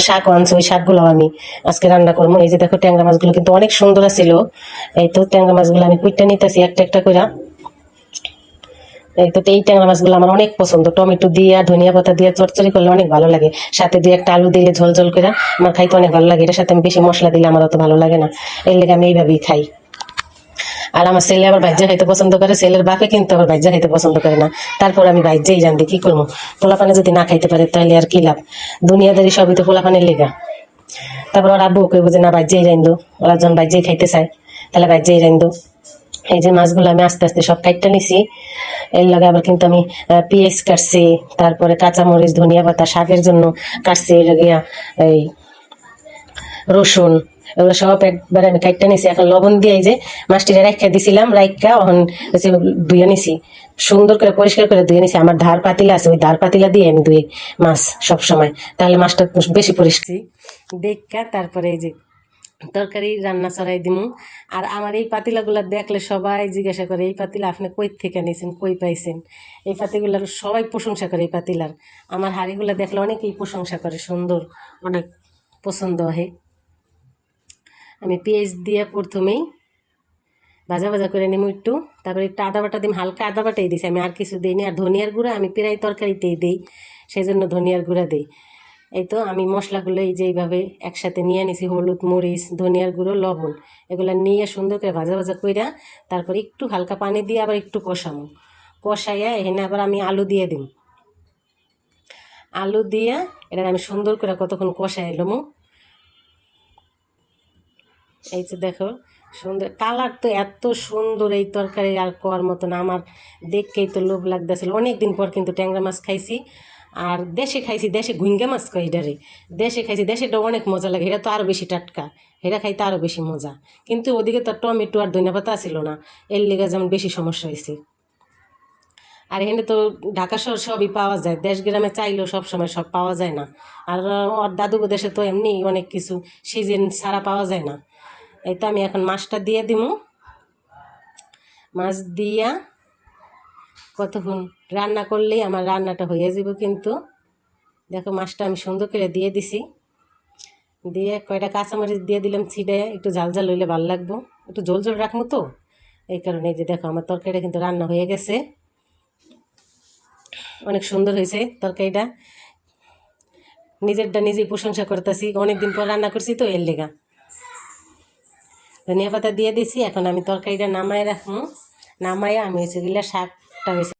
শাক আনছে, ওই শাকগুলো আমি আজকে রান্না করবো। এই যে দেখো ট্যাংরা মাছগুলো কিন্তু অনেক সুন্দর ছিল। এই তো ট্যাংরা মাছগুলো আমি কুইটা নিতেছি একটা একটা করে। এই তো এই ট্যাংরা মাছগুলো আমার অনেক পছন্দ, টমেটো দিয়ে ধনিয়া পাতা দিয়ে চচ্চড়ি করলে অনেক ভালো লাগে, সাথে দিয়ে একটা আলু দিলে ঝোল ঝোল করে আমার খাইতে অনেক ভালো লাগে। এটার সাথে আমি বেশি মশলা দিলে আমার অত ভালো লাগে না, এর লেগে আমি এইভাবেই খাই। আর আমার ছেলে আবার ভাজ্যা খাইতে পছন্দ করে, ছেলের বাপে কিন্তু আবার ভাজ্যা খাইতে পছন্দ করে না। তারপর আমি ভাজ্যাই জানি কি করবো, পোলাপানে যদি না খাইতে পারে তাহলে আর কি লাভ, দুনিয়াদারি সবই তো পোলাপানের লেগা। তারপর ওর আব্বু কইব যে না ভাজ্যাই রাইন্দো, ওরা যখন ভাজ্যাই খাইতে চায় তাহলে ভাজ্যাই রাইন্দো। এই যে মাছগুলো আমি আস্তে আস্তে সব কাটতে নিছি। এর লগে আবার কিন্তু আমি পেঁয়াজ কাটছি, তারপরে কাঁচামরিচ ধনিয়া পাতা শাকের জন্য কাটছি, এই লগে এই রসুন, এগুলো সব একবার আমি কাটতে নিছি। এখন লবণ দিয়ে এই যে মাছটি রাইখা দিছিলাম, রাইখা এখন ধুয়ে নিছি, সুন্দর করে পরিষ্কার করে ধুয়ে নিছি। আমার ধার পাতিলা আছে, ওই ধার পাতিলা দিয়ে আমি ধুই মাছ সব সময়, তাহলে মাছটা বেশি পরিষ্কার দেখা। তারপরে এই যে তরকারি রান্না চড়াই দিমু। আর আমার এই পাতিলাগুলো দেখলে সবাই জিজ্ঞাসা করে এই পাতিলা আপনি কই থেকে নিয়েছেন, কই পাইছেন। এই পাতিগুলার সবাই প্রশংসা করে এই পাতিলার। আমার হাঁড়িগুলো দেখলে অনেকেই প্রশংসা করে, সুন্দর, অনেক পছন্দ হয়। আমি পেঁয়াজ দিয়ে প্রথমেই ভাজা ভাজা করে নিমু একটু, তারপরে একটু আদা বাটা দিম, হালকা আদা বাটাই দিছি, আমি আর কিছু দিইনি। আর ধনিয়ার গুঁড়া আমি প্রায় তরকারিতেই দিই, সেই জন্য ধনিয়ার গুঁড়া দিই। এই তো আমি মশলাগুলো এই যে এইভাবে একসাথে নিয়ে নিছি, হলুদ মরিচ ধনিয়ার গুঁড়ো লবণ, এগুলো নিয়ে সুন্দর করে ভাজা ভাজা কইরা তারপর একটু হালকা পানি দিয়ে আবার একটু কষামো, কষাইয়া এখানে আবার আমি আলু দিয়ে দিম। আলু দিয়া এটা আমি সুন্দর করে কতক্ষণ কষাই লমু। এই যে দেখো সুন্দর কালার, তো এত সুন্দর এই তরকারি আর কোয়ার মতন, আমার দেখকেই তো লোভ লাগতেছিল। অনেকদিন পর কিন্তু ট্যাংরা মাছ খাইছি, আর দেশে খাইছি, দেশে গুইঙ্গা মাছ কই এটারে, দেশে খাইছি, দেশেটা অনেক মজা লাগে, এটা তো আরও বেশি টাটকা, এটা খাইতে আরও বেশি মজা। কিন্তু ওদিকে তো টমেটো আর ধনিয়া পাতা ছিল না, এর লেগে যেমন বেশি সমস্যা হয়েছে। আর এখানে তো ঢাকা শহর সবই পাওয়া যায়, দেশ গ্রামে চাইলেও সব সময় সব পাওয়া যায় না। আর ওর দাদু দেশে তো এমনি অনেক কিছু সিজন ছাড়া পাওয়া যায় না। এই তো আমি এখন মাছটা দিয়ে দিমু, মাছ দিয়া কতক্ষণ রান্না করলেই আমার রান্নাটা হয়ে যাব। কিন্তু দেখো মাছটা আমি সুন্দর করে দিয়ে দিছি, দিয়ে কয়টা কাঁচামরিচ দিয়ে দিলাম ছিটে, একটু ঝাল ঝাল হইলে ভালো লাগবো, একটু ঝোল ঝোল রাখবো তো এই কারণে। এই যে দেখো আমার তরকারিটা কিন্তু রান্না হয়ে গেছে, অনেক সুন্দর হয়েছে তরকারিটা, নিজেরটা নিজেই প্রশংসা করতেছি, অনেকদিন পর রান্না করছি তো এর লেগা। ধনিয়া পাতা দিয়ে দিছি, এখন আমি তরকারিটা নামাই রাখবো, নামাইয়া আমি হয়েছে গিলা শাকটা হয়েছে